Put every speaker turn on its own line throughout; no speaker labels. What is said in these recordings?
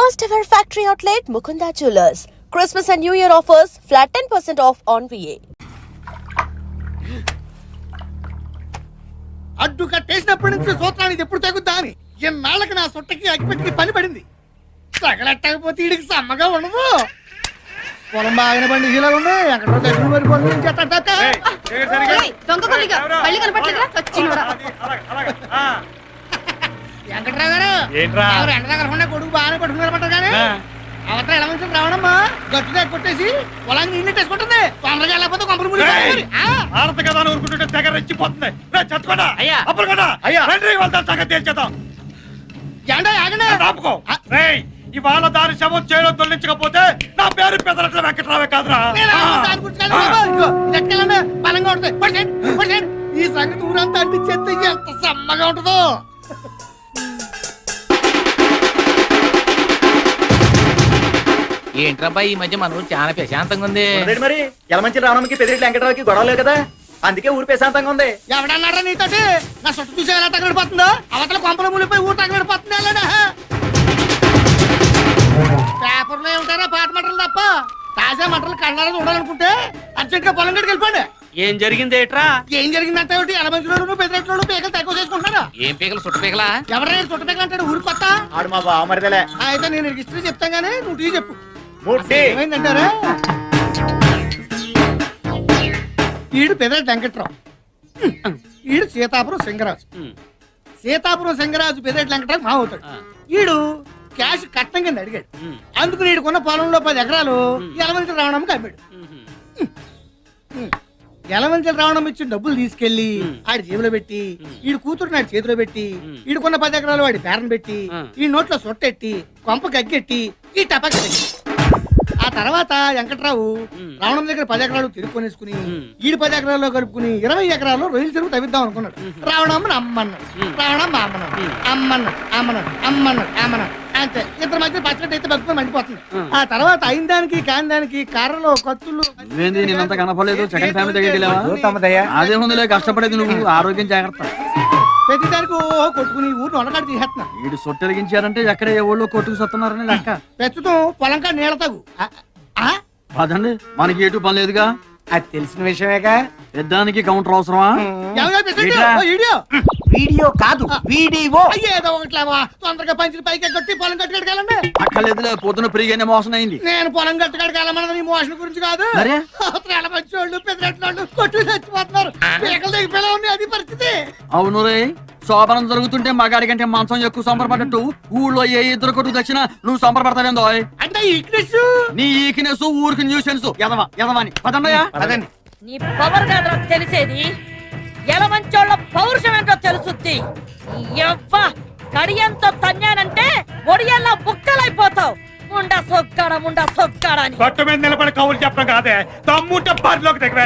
First ever factory outlet Mukunda Jewelers. Christmas and New Year offers flat 10% off on VA.
అడ్డు కట్టేసినప్పటి నుంచి సూత్రానికి ఎప్పుడు తగ్గుద్దా అని ఎన్నాళ్ళకి నా సొట్టకి అగ్గిపెట్టి పని పడింది. తగలెట్టకపోతే వీడికి సమ్మగా ఉండదు. పొలం బాగానే పండి ఇలా ఉంది. ఎక్కడో దగ్గర మరి పొలం నుంచి వెంకట్రావు గారు ఎండ దగ్గర ఉండే కొడుకు బాగానే పట్టుకున్నారన్నమాట. కానీ అవతల ఎలా మంచి రావడమ్మా గట్టుగా కొట్టేసి పొలాన్ని నీళ్ళు వేసుకుంటుంది. తొందరగా వెళ్ళకపోతే కొంపలు ముడి
ఆడత కదా ఊరుకుంటుంటే తెగ రెచ్చిపోతుంది. చచ్చుకోడా అప్పుడు కదా తెగ తేల్చేద్దాం. ఆపుకో ఇవాళ దాని శవం చేయడం తొలగించకపోతే నా పేరు పెదరట్ల వెంకట్రావే కాదురా.
బలంగా ఉంటుంది. ఈ సంగతి ఊరంతా అంటించేస్తే ఎంత సమ్మగా ఉంటుందో.
ఏంట్రబ్బా ఈ మధ్య మన ఊరు చాలా ప్రశాంతంగా ఉంది.
మరి యలమంచి రావడానికి పెదిరెడ్డి వెంకటరావుకి గొడవలేదు కదా, అందుకే ఊరు ప్రశాంతంగా ఉంది.
ఎవడన్నారా నీతోటి? నా చుట్టూ చూసి ఎలా తగలడిపోతుందో. అవతల కొంపల మునిపోయి ఊరు తగలడిపోతుంది. పేపర్లో ఏమిటారా పాత మంటలు తప్ప తాజా మంటలు కళ్ళాలని చూడాలనుకుంటే అర్జెంట్ గా పొలం గడికి వెళ్ళిపోండి.
ఏం జరిగింది ఏట్రా?
ఏం జరిగిందంటే ఎలమంచులోను పెద్దరెట్లు పీకలు తక్కువ చేసుకుంటున్నారా?
ఏం పీకలు చుట్ట పీకలా?
ఎవరైనా చుట్ట పీకలు అంటాడు ఊరు కొత్త.
ఆడు మా బావమరిదలే.
అయితే నేను హిస్టరీ చెప్తాను గానీ నువ్వు టీ చెప్పు.
ఏమైందంటారా?
ఈడు పెదరెడ్డి వెంకట్రావు, ఈడు సీతాపురం సింగరాజు. సీతాపురం సింగరాజు పెదరెడ్డి వెంకట్రావు మా అవుతాడు. ఈడు క్యాష్ కట్నం కింద అడిగాడు. అందుకు నీడుకున్న పొలంలో 10 ఎకరాలు యలమంచి రావణంకి అమ్మాడు. యలమంచి రావణం ఇచ్చిన డబ్బులు తీసుకెళ్లి ఆడి జేబులో పెట్టి ఈడు కూతురు నాడు చేతిలో పెట్టి ఈడుకున్న 10 ఎకరాలు వాడి పేరను పెట్టి ఈ నోట్లో సొట్టెట్టి కొంప గగ్గెట్టి ఈ టపాకి పెట్టి ఆ తర్వాత వెంకట్రావు రావణం దగ్గర 10 ఎకరాలు తిరుక్కొనేసుకుని ఈడు 10 ఎకరాల్లో కలుపుకుని 20 ఎకరాల్లో రొయ్యలు తిరుగు తవ్విద్దాం అనుకున్నాడు. రావణమ్మ అమ్మన్నాడు, రావణమ్మ అమ్మన్నాడు. అంతే. ఇద్దరు మధ్య పచ్చడి అయితే బతుకుని మండిపోతుంది. ఆ తర్వాత అయిన దానికి కాని దానికి కారంలో కత్తులు
కనపడలేదు. సెకండ్ ఫ్యామిలీ అదే ముందులే కష్టపడేది నువ్వు. ఆరోగ్యం జాగ్రత్త.
ప్రతి దానికి కొట్టుకుని ఊరిని వండకాడు తీసేస్తున్నా.
వీడు సొట్టెలిగించారంటే ఎక్కడ ఏ ఊళ్ళో కొట్టుకు సత్తున్నారని లెక్క.
ప్రస్తుతం పొలంకా నీళ్ళ తగు
అదండి మనకి ఎటు పని లేదుగా.
అది తెలిసిన విషయమేగా.
పెద్దానికి కౌంటర్ అవసరమా?
వీడియో కాదు వీడియో.
ఏదో ఒకట్లేవా తొందరగా పంచిన పైకి కొట్టి పొలం కట్టుకడకాలండి.
అక్కర్లేదులే, పొద్దున ఫ్రీగానే మోసం అయింది.
నేను పొలం కట్టుకడకాలన్నది నీ మోషన్ గురించి కాదు. మంచోళ్ళు పెద్దరెట్లు కొట్టు చచ్చిపోతున్నారు. పీకలు దిగిపోయేలా ఉంది అది పరిస్థితి.
అవును రే, శోభనం జరుగుతుంటే మగాడి కంటే మంచం ఎక్కువ సంబరపడ్డట్టు ఊళ్ళో ఏ ఇద్దరు కొట్టు తెచ్చినా నువ్వు సంబరపడతావేందో.
అంటే ఈక్నెస్
నీ ఈక్నెస్ ఊరికి న్యూసెన్స్. ఎదవని పదండయా.
నీ పవర్ కాదురా తెలిసేది, ఎలమంచోళ్ళ పౌరుషం ఏంటో తెలుసుద్ది. కడియంతో తన్నానంటే ఒడియల్లా బుక్కలైపోతావు. ముండా సొక్కాడా అని
కొట్ట మీద నిలబడి కవులు చెప్పడం కాదే, తమ్ముంటే బరిలోకి దగ్గర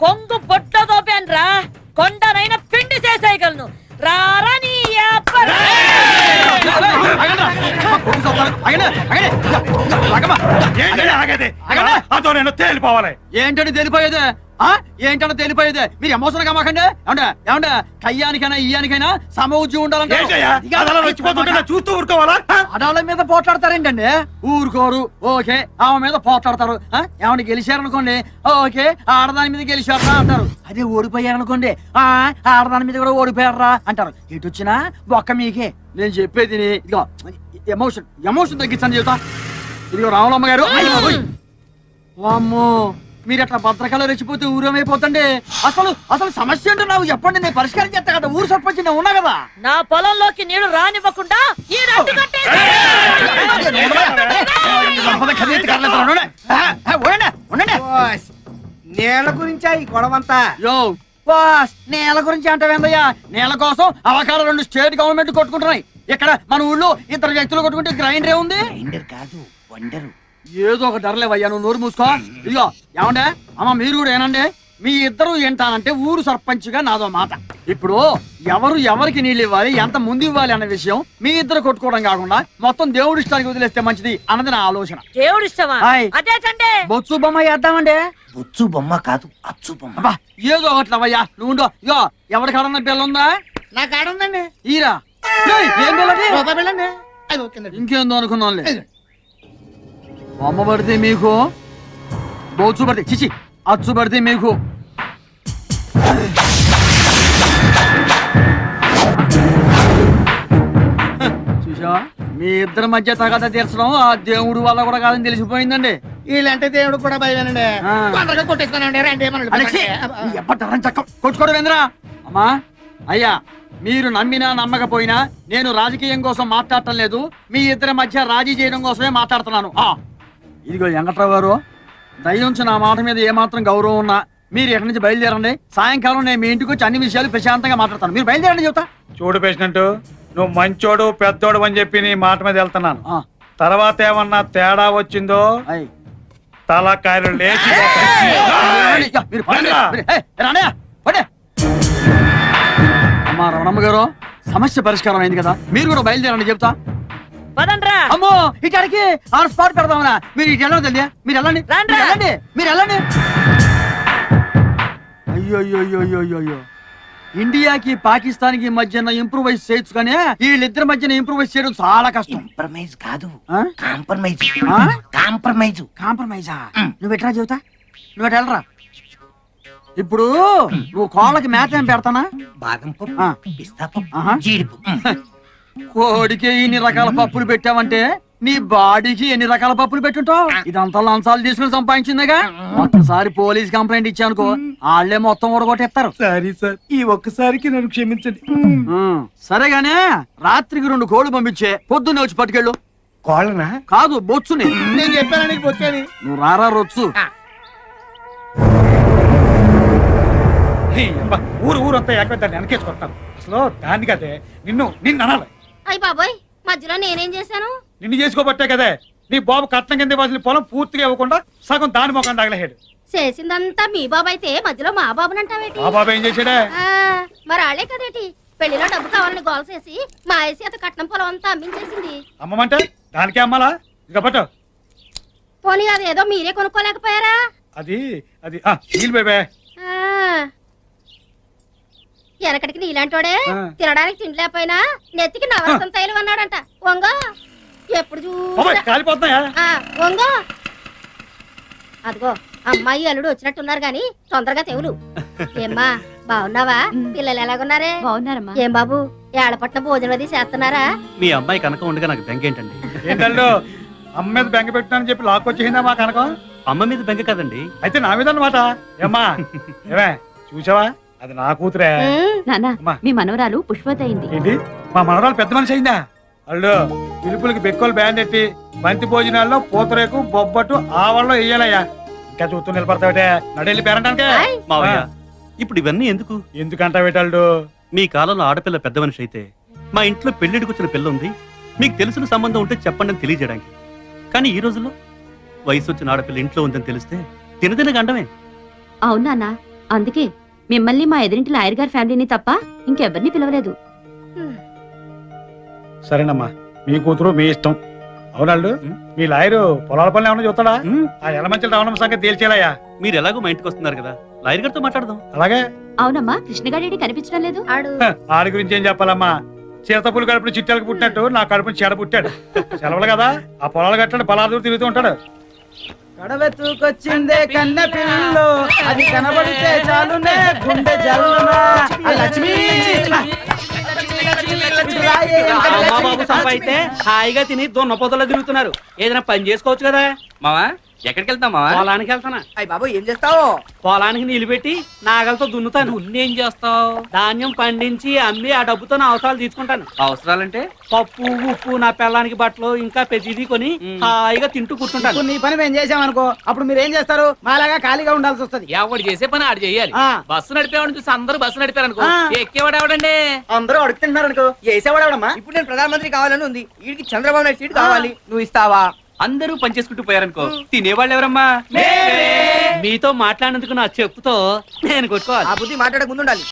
కొంగు బొట్ల దోపాన్రా, కొండనైనా పిండి చేసేయగలను. రారా నీ
అదో నేను తేలిపోవాలి.
ఏంటంటే తెలిపోయేదే? ఏంటంటే తెలిపోయేదే? మీరు ఎమోషన్ గా మాకండి. ఏమంటే కయ్యానికైనా ఇయ్యానికైనా సమౌజ్యం ఉండాలంటే
చూస్తూ ఊరుకోవాలా?
ఆడాళ్ళ మీద పోట్లాడతారేంటండి? ఊరుకోరు. ఓకే, ఆమె మీద పోట్లాడతారు. ఏమన్నా గెలిచారనుకోండి, ఓకే ఆడదాని మీద గెలిచారా అంటారు. అదే ఓడిపోయారనుకోండి, ఆడదాని మీద కూడా ఓడిపోయారా అంటారు. ఎటు వచ్చినా ఒక్క మీకే. నేను చెప్పేది ఇదిగో, ఎమోషన్ తగ్గించండి చెబుతా. ఇదిగో రావులమ్మ గారు, అమ్మో మీరు అట్లా భద్రకాలు రెచ్చిపోతే ఊరేమైపోతండి. అసలు సమస్య అంటే నాకు చెప్పండి, నేను పరిష్కారం చేస్తా కదా. ఊరు సర్పంచ్ నేను ఉన్నా కదా.
నా పొలంలోకి నీళ్లు రానివ్వకుండా
నేల గురించా ఈ గొడవంతా?
నేల గురించి అంటావేందయ్యా? నేల కోసం అవకాశం 2 స్టేట్ గవర్నమెంట్ కొట్టుకుంటున్నాయి. ఇక్కడ మన ఊళ్ళో 2 వ్యక్తులు కొట్టుకుంటే గ్రైండర్ ఏముంది?
గ్రైండర్ కాదు, వండరు.
ఏదో ఒక ధరలేవయ్యా, నువ్వు నోరు మూసుకో. ఇదిగో ఏమండే అమ్మ, మీరు కూడా ఏనండి. మీ ఇద్దరు ఏంటానంటే ఊరు సర్పంచ్ గా నాదో మాట. ఇప్పుడు ఎవరికి నీళ్ళు ఇవ్వాలి, ఎంత ముందు ఇవ్వాలి అన్న విషయం మీ ఇద్దరు కొట్టుకోవడం కాకుండా మొత్తం దేవుడి ఇష్టానికి వదిలేస్తే మంచిది అన్నది నా ఆలోచన.
దేవుడి ఇష్టమా? అదేటండి
బొచ్చు బొమ్మ వేద్దామండి.
బొచ్చు బొమ్మ కాదు, అచ్చు బొమ్మ.
ఏదో ఒకట్లవయ్యా నువ్వు. ఇగో ఎవరి కాడన్న బిల్ల ఉందా?
నా కాడ ఉందండి.
ఈరా ఏం బిల్లండి?
రూపాయి బిల్లండి. అది ఓకేనండి.
ఇంకేందో అనుకున్నాంలే. బొమ్మ పడితే మీకు, బొచ్చు పడితే చిచి అచ్చు పడితే మీకు. చూసావా, మీ ఇద్దరి మధ్య తగాద తీర్చడం ఆ దేవుడు వల్ల కూడా కాదని తెలిసిపోయిందండి.
వీళ్ళంటే దేవుడు కూడా భయమేనండి.
ఆ.
తొందరగా కొట్టేసుకోనండి, రండి ఏమన్నా
అలెక్సీ,
చెప్పండి.
నీ ఎప్పటి చక్కం కొట్టుకోవడం ఏంద్రా? అమ్మా అయ్యా, మీరు నమ్మినా నమ్మకపోయినా నేను రాజకీయం కోసం మాట్లాడటం లేదు. మీ ఇద్దరి మధ్య రాజీ చేయడం కోసమే మాట్లాడుతున్నాను. ఇదిగో వెంకట్రావు గారు, దయించి నా మాట మీద ఏమాత్రం గౌరవం ఉన్నా మీరు ఎక్కడి నుంచి బయలుదేరండి. సాయంకాలం నేను మీ ఇంటికి వచ్చి అన్ని విషయాలు ప్రశాంతంగా మాట్లాడతాను. మీరు బయలుదేరండి చెబుతా.
చూడు పేషెంట్, నువ్వు మంచోడు పెద్దోడు అని చెప్పి నీ మాట మీద వెళ్తున్నాను.
ఆ,
తర్వాత ఏమన్నా తేడా వచ్చిందో
అయ్.
తలకాయలు లేచి
ఇక మీరు పడండి. రానయ్య, పడే. అమ్మా రమణమ్మ గారు, సమస్య పరిష్కారం అయింది కదా, మీరు కూడా బయలుదేరండి చెప్తా.
పదండ్రా.
అమ్మో ఇక్కడికి ఆన్ స్పాట్ పెడదామనా? మీరు ఇటు వెళ్ళండి తల్లి, మీరు వెళ్ళండి,
రాండ్రా.
మీరు వెళ్ళండి, మీరు వెళ్ళండి. అయ్యో అయ్యో అయ్యో అయ్యో అయ్యో అయ్యో, ఇండియాకి పాకిస్తాన్ కి మధ్యన ఇంప్రూవైజ్ చేయొచ్చు కానీ వీళ్ళిద్దరి మధ్యన ఇంప్రూవైజ్ చేయడం చాలా కష్టం.
కాంప్రమైజ్ కాదు,
ఆ?
కాంప్రమైజ్
ఆ?
కాంప్రమైజ్.
కాంప్రమైజా? నువ్వు ఎట్లా చెబుతా, నువ్వు ఎట్లా వెళ్ళరా. ఇప్పుడు నువ్వు కోళ్ళకి మేత ఏం పెడతానా?
బాదం పప్పు,
ఆ.
పిస్తా పప్పు,
ఆహా.
జీడిపప్పు.
కోడికి ఇన్ని రకాల పప్పులు పెట్టావంటే నీ బాడీకి ఎన్ని రకాల పప్పులు పెట్టుంటావు. ఇదంతా లంచాలు తీసుకుని సంపాదించిందిగా. ఒక్కసారి పోలీస్ కంప్లైంట్ ఇచ్చానుకో, వాళ్ళే మొత్తం ఊడగొట్టేస్తారు.
సారీ సార్, ఈ ఒక్కసారికి నన్ను క్షమించండి.
సరేగానే రాత్రికి 2 కోళ్ళు పంపించే, పొద్దున్నే వచ్చి పట్టుకెళ్ళు.
కోళ్ళనా?
కాదు, బొచ్చుని.
నేను చెప్పాను నీకు వచ్చేది.
నువ్వు రారా రొచ్చు.
ఈ అబ్బా, ఊరంతా ఏకమే దాన్ని వెనకేసుకొస్తాను. అసలు దాన్ని కదే నిన్ను అనాలి.
అయ్య బాబోయ్, మధ్యలో నేనేం చేశాను?
నిన్ను చేసుకోబట్టే కదే నీ బాబు కట్నం కింద ఇవ్వాల్సిన పొలం పూర్తిగా ఇవ్వకుండా సగం దాని మొఖం తగలహేడు.
చేసిందంతా మీ బాబు అయితే మధ్యలో మా బాబునంటావేటి?
ఆ బాబు ఏం చేశాడే?
ఆ, మరి ఆళ్లే కదేటి పెళ్లిలో డబ్బు కావాలని గోల్ చేసి మా ఏసీ అత కట్నం పొలం అంతా అమ్మించేసింది.
అమ్మమంటే దానికే అమ్మాలా? ఇక పట్టు.
పోనీ అది ఏదో మీరే కొనుక్కోలేకపోయారా?
అది అది నీళ్ళు బేబే.
ఆ, వెనకటికి నీలాంటోడే
ఆ.
తినడానికి తిండి లేకపోయినా నెత్తికి నవరసం తైలం అన్నాడంట. వంగో ఎప్పుడు
బాబాయ్,
చూసినా
కాలిపోతున్నాయా?
వంగో. అదిగో అమ్మాయి అల్లుడు వచ్చినట్టున్నారు గాని తొందరగా తెవులు. ఏమ్మా బాగున్నావా? పిల్లలు ఎలాగున్నారే?
బాగున్నారమ్మా.
ఏం బాబు ఏడపట్ల భోజనం అది చేస్తున్నారా?
మీ అమ్మాయి కనుక ఉండగా నాకు బెంగ ఏంటండి?
ఏంటల్లు అమ్మ మీద బెంగ పెట్టానని చెప్పి లాక్కొచ్చేసిందా మా కనకం?
అమ్మ మీద బెంగ కదండి.
అయితే నా మీద అన్నమాట. ఏమ్మా ఏమే చూసావా, అది నా కూతురే.
ఉమ్,
నాన్న,
అమ్మా.
మీ మనవరాలు పుష్పవతి అయింది.
ఏంటి, మా మనవరాలు పెద్ద మనిషి అయిందా? అల్లు పిలుపులకి బెక్కలు బ్యాండ్ ఎట్టి బంతి భోజనాల్లో పూతరేకు బొబ్బట్టు ఆవల్లో వేయాలయ్యా. ఇంకా చూస్తూ నిలబడతావిటే, నడెళ్ళి పేరంటానికే.
ఆయ్.
మావయ్య, ఇప్పుడు ఇవన్నీ ఎందుకు?
ఎందుకంటావేటల్లు?
మీ కాలంలో ఆడపిల్ల పెద్ద మనిషి అయితే మా ఇంట్లో పెళ్లిడికి వచ్చిన పిల్ల ఉంది, మీకు తెలిసిన సంబంధం ఉంటే చెప్పండి అని తెలియజేయడానికి. కానీ ఈ రోజుల్లో వయసు వచ్చిన ఆడపిల్ల ఇంట్లో ఉందని తెలిస్తే తినదిన గండమే.
అవునా నాన్న, అందుకే మిమ్మల్ని మా ఎదురింటి లాయర్ గారి ఫ్యామిలీని తప్ప ఇంకెవరిని పిలవలేదు.
సరేనమ్మా, మీ కూతురు మీ ఇష్టం. అవునాళ్ళు మీ లాయరు పొలాల పనులు ఏమన్నా చూస్తాడా? ఆ ఎలమంచి రావడం సంగతి తేల్చేలాయా?
మీరు ఎలాగో మా ఇంటికి వస్తున్నారు కదా, లాయర్ గారితో మాట్లాడదాం.
అలాగే.
అవునమ్మా, కృష్ణగాడి కనిపించడం లేదు.
ఆడు
ఆడి గురించి ఏం చెప్పాలమ్మా? చిరతపులు కడుపుని చిట్టాలకు పుట్టినట్టు నా కడుపుని చెడ పుట్టాడు. సెలవులు కదా, ఆ పొలాలు కట్టండి పలాదూరు తిరుగుతూ ఉంటాడు.
కడవెత్తుకొచ్చిందే కన్న పిల్లు, అది కనబడితే చాలునే గుండె జల్లునా. ఆ లక్ష్మి
బాబు సంపాయితే హాయిగా తిని దొన్న పొదలో తిరుగుతున్నారు. ఏదైనా పని చేసుకోవచ్చు కదా. మావా, ఎక్కడికి వెళ్తాం మావా? పొలానికి వెళ్తానా.
అయ్య బాబు ఏం చేస్తావు?
పొలానికి నీళ్లు పెట్టి నాగలతో దున్నుతాను. దున్నేం చేస్తావు? ధాన్యం పండించి అమ్మి ఆ డబ్బుతో నా అవసరాలు తీసుకుంటాను. అవసరాలంటే పప్పు ఉప్పు, నా పిల్లానికి బట్టలు, ఇంకా ప్రతిదీ కొని హాయిగా తింటూ కూర్చుంటాను.
నీ పని మేము చేసామనుకో, అప్పుడు మీరు ఏం చేస్తారు? మాలాగా ఖాళీగా ఉండాల్సి వస్తుంది.
ఎవడు చేసే పని ఆడు చేయాలి.
ఆ.
బస్సు నడిపేవాడిని చూసి అందరూ బస్సు నడిపారు అనుకో,
ఆ.
ఎక్కేవాడు ఎవడండి?
అందరూ అడుగుతున్నారు అనుకో, వేసేవాడమ్మా.
ఇప్పుడు నేను ప్రధానమంత్రి కావాలని ఉంది, వీడికి చంద్రబాబు నాయుడు సీట్ కావాలి. నువ్వు ఇస్తావా?
అందరూ పనిచేసుకుంటూ పోయారనుకో, తినేవాళ్ళు ఎవరమ్మా? మీతో మాట్లాడినందుకు నా చెప్పుతో నేను కొట్టుకోవాలి.
ఆ బుద్ధి మాట్లాడక ముందు ఉండాలి.